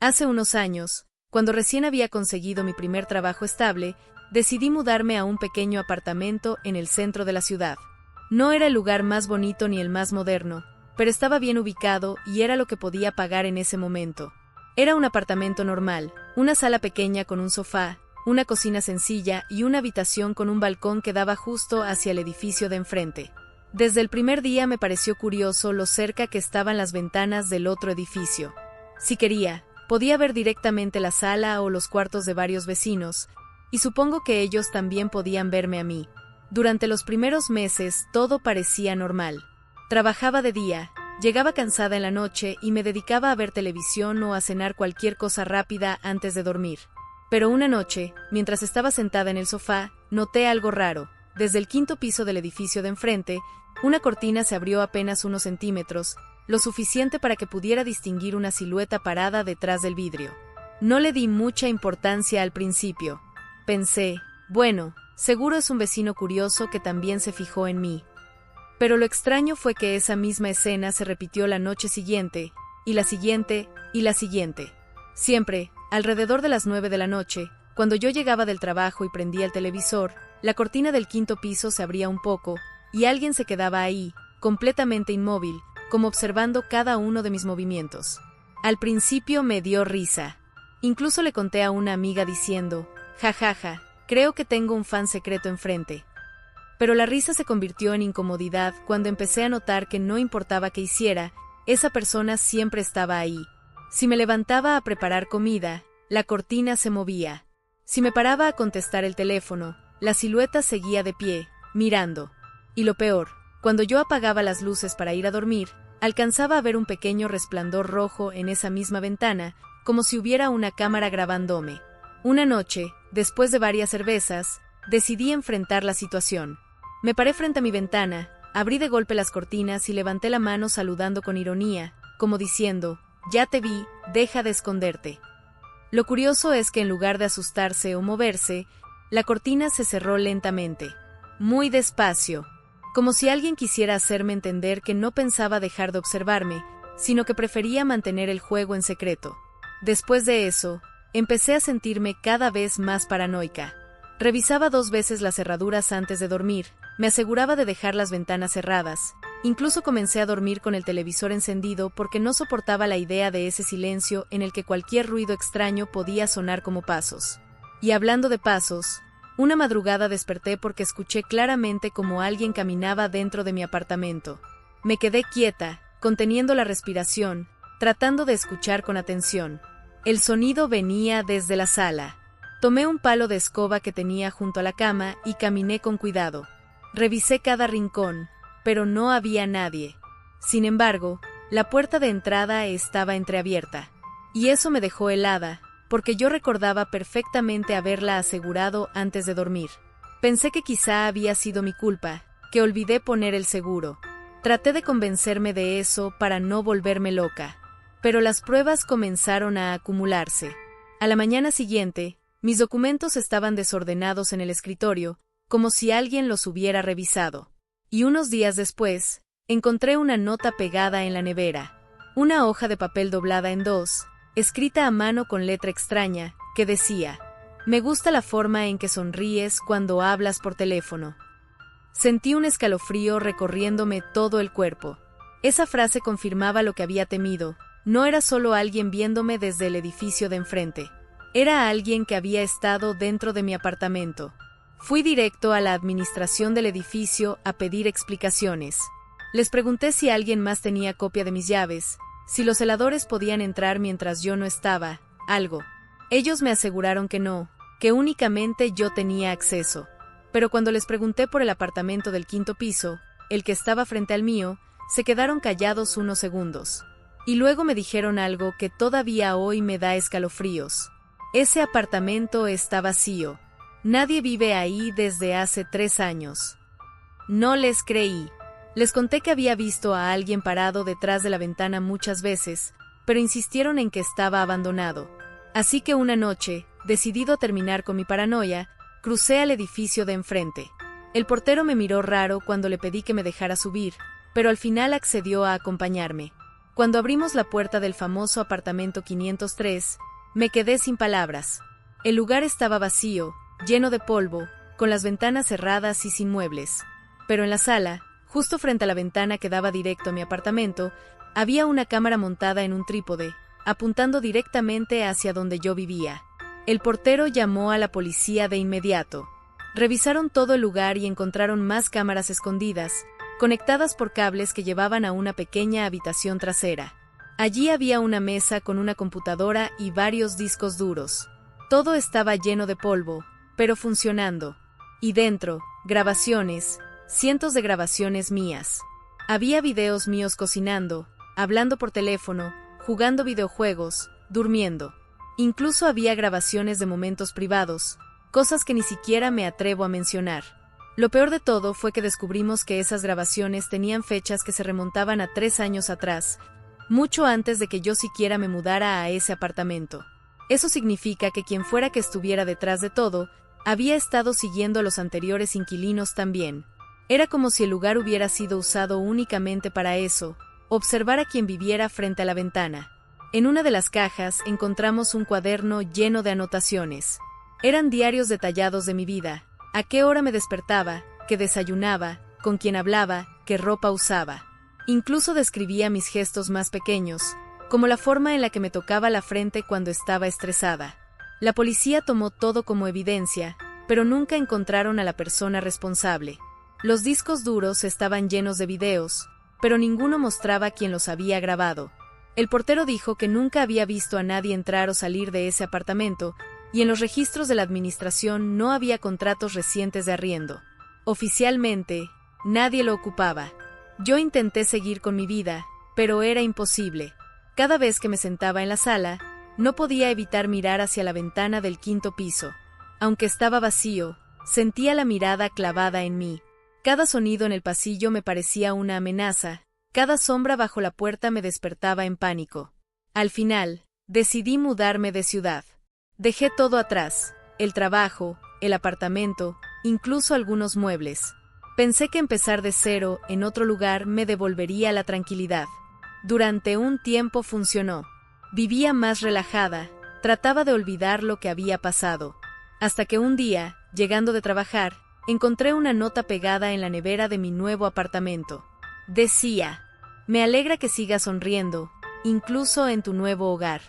Hace unos años, cuando recién había conseguido mi primer trabajo estable, decidí mudarme a un pequeño apartamento en el centro de la ciudad. No era el lugar más bonito ni el más moderno, pero estaba bien ubicado y era lo que podía pagar en ese momento. Era un apartamento normal, una sala pequeña con un sofá, una cocina sencilla y una habitación con un balcón que daba justo hacia el edificio de enfrente. Desde el primer día me pareció curioso lo cerca que estaban las ventanas del otro edificio. Si quería, podía ver directamente la sala o los cuartos de varios vecinos, y supongo que ellos también podían verme a mí. Durante los primeros meses todo parecía normal. Trabajaba de día, llegaba cansada en la noche y me dedicaba a ver televisión o a cenar cualquier cosa rápida antes de dormir. Pero una noche, mientras estaba sentada en el sofá, noté algo raro. Desde el quinto piso del edificio de enfrente, una cortina se abrió apenas unos centímetros, lo suficiente para que pudiera distinguir una silueta parada detrás del vidrio. No le di mucha importancia al principio. Pensé, bueno, seguro es un vecino curioso que también se fijó en mí. Pero lo extraño fue que esa misma escena se repitió la noche siguiente, y la siguiente, y la siguiente. Siempre, alrededor de las 9 de la noche, cuando yo llegaba del trabajo y prendía el televisor, la cortina del quinto piso se abría un poco, y alguien se quedaba ahí, completamente inmóvil, como observando cada uno de mis movimientos. Al principio me dio risa. Incluso le conté a una amiga diciendo, jajaja, creo que tengo un fan secreto enfrente. Pero la risa se convirtió en incomodidad cuando empecé a notar que no importaba qué hiciera, esa persona siempre estaba ahí. Si me levantaba a preparar comida, la cortina se movía. Si me paraba a contestar el teléfono, la silueta seguía de pie, mirando. Y lo peor, cuando yo apagaba las luces para ir a dormir, alcanzaba a ver un pequeño resplandor rojo en esa misma ventana, como si hubiera una cámara grabándome. Una noche, después de varias cervezas, decidí enfrentar la situación. Me paré frente a mi ventana, abrí de golpe las cortinas y levanté la mano saludando con ironía, como diciendo, ya te vi, deja de esconderte. Lo curioso es que en lugar de asustarse o moverse, la cortina se cerró lentamente, muy despacio, como si alguien quisiera hacerme entender que no pensaba dejar de observarme, sino que prefería mantener el juego en secreto. Después de eso, empecé a sentirme cada vez más paranoica. Revisaba 2 veces las cerraduras antes de dormir, me aseguraba de dejar las ventanas cerradas, incluso comencé a dormir con el televisor encendido porque no soportaba la idea de ese silencio en el que cualquier ruido extraño podía sonar como pasos. Y hablando de pasos, una madrugada desperté porque escuché claramente como alguien caminaba dentro de mi apartamento. Me quedé quieta, conteniendo la respiración, tratando de escuchar con atención. El sonido venía desde la sala. Tomé un palo de escoba que tenía junto a la cama y caminé con cuidado. Revisé cada rincón, pero no había nadie. Sin embargo, la puerta de entrada estaba entreabierta. Y eso me dejó helada, porque yo recordaba perfectamente haberla asegurado antes de dormir. Pensé que quizá había sido mi culpa, que olvidé poner el seguro. Traté de convencerme de eso para no volverme loca. Pero las pruebas comenzaron a acumularse. A la mañana siguiente, mis documentos estaban desordenados en el escritorio, como si alguien los hubiera revisado. Y unos días después, encontré una nota pegada en la nevera. Una hoja de papel doblada en 2, escrita a mano con letra extraña, que decía, me gusta la forma en que sonríes cuando hablas por teléfono. Sentí un escalofrío recorriéndome todo el cuerpo. Esa frase confirmaba lo que había temido, no era solo alguien viéndome desde el edificio de enfrente. Era alguien que había estado dentro de mi apartamento. Fui directo a la administración del edificio a pedir explicaciones. Les pregunté si alguien más tenía copia de mis llaves, si los celadores podían entrar mientras yo no estaba, algo. Ellos me aseguraron que no, que únicamente yo tenía acceso. Pero cuando les pregunté por el apartamento del quinto piso, el que estaba frente al mío, se quedaron callados unos segundos. Y luego me dijeron algo que todavía hoy me da escalofríos. Ese apartamento está vacío. Nadie vive ahí desde hace 3 años. No les creí. Les conté que había visto a alguien parado detrás de la ventana muchas veces, pero insistieron en que estaba abandonado. Así que una noche, decidido a terminar con mi paranoia, crucé al edificio de enfrente. El portero me miró raro cuando le pedí que me dejara subir, pero al final accedió a acompañarme. Cuando abrimos la puerta del famoso apartamento 503, me quedé sin palabras. El lugar estaba vacío, lleno de polvo, con las ventanas cerradas y sin muebles. Pero en la sala, justo frente a la ventana que daba directo a mi apartamento, había una cámara montada en un trípode, apuntando directamente hacia donde yo vivía. El portero llamó a la policía de inmediato. Revisaron todo el lugar y encontraron más cámaras escondidas, conectadas por cables que llevaban a una pequeña habitación trasera. Allí había una mesa con una computadora y varios discos duros. Todo estaba lleno de polvo, pero funcionando. Y dentro, grabaciones, cientos de grabaciones mías. Había videos míos cocinando, hablando por teléfono, jugando videojuegos, durmiendo. Incluso había grabaciones de momentos privados, cosas que ni siquiera me atrevo a mencionar. Lo peor de todo fue que descubrimos que esas grabaciones tenían fechas que se remontaban a 3 años atrás, mucho antes de que yo siquiera me mudara a ese apartamento. Eso significa que quien fuera que estuviera detrás de todo, había estado siguiendo a los anteriores inquilinos también. Era como si el lugar hubiera sido usado únicamente para eso, observar a quien viviera frente a la ventana. En una de las cajas encontramos un cuaderno lleno de anotaciones. Eran diarios detallados de mi vida, a qué hora me despertaba, qué desayunaba, con quién hablaba, qué ropa usaba. Incluso describía mis gestos más pequeños, como la forma en la que me tocaba la frente cuando estaba estresada. La policía tomó todo como evidencia, pero nunca encontraron a la persona responsable. Los discos duros estaban llenos de videos, pero ninguno mostraba quién los había grabado. El portero dijo que nunca había visto a nadie entrar o salir de ese apartamento, y en los registros de la administración no había contratos recientes de arriendo. Oficialmente, nadie lo ocupaba. Yo intenté seguir con mi vida, pero era imposible. Cada vez que me sentaba en la sala, no podía evitar mirar hacia la ventana del 5º piso. Aunque estaba vacío, sentía la mirada clavada en mí. Cada sonido en el pasillo me parecía una amenaza, cada sombra bajo la puerta me despertaba en pánico. Al final, decidí mudarme de ciudad. Dejé todo atrás, el trabajo, el apartamento, incluso algunos muebles. Pensé que empezar de cero en otro lugar me devolvería la tranquilidad. Durante un tiempo funcionó. Vivía más relajada, trataba de olvidar lo que había pasado. Hasta que un día, llegando de trabajar, encontré una nota pegada en la nevera de mi nuevo apartamento. Decía: "Me alegra que sigas sonriendo, incluso en tu nuevo hogar".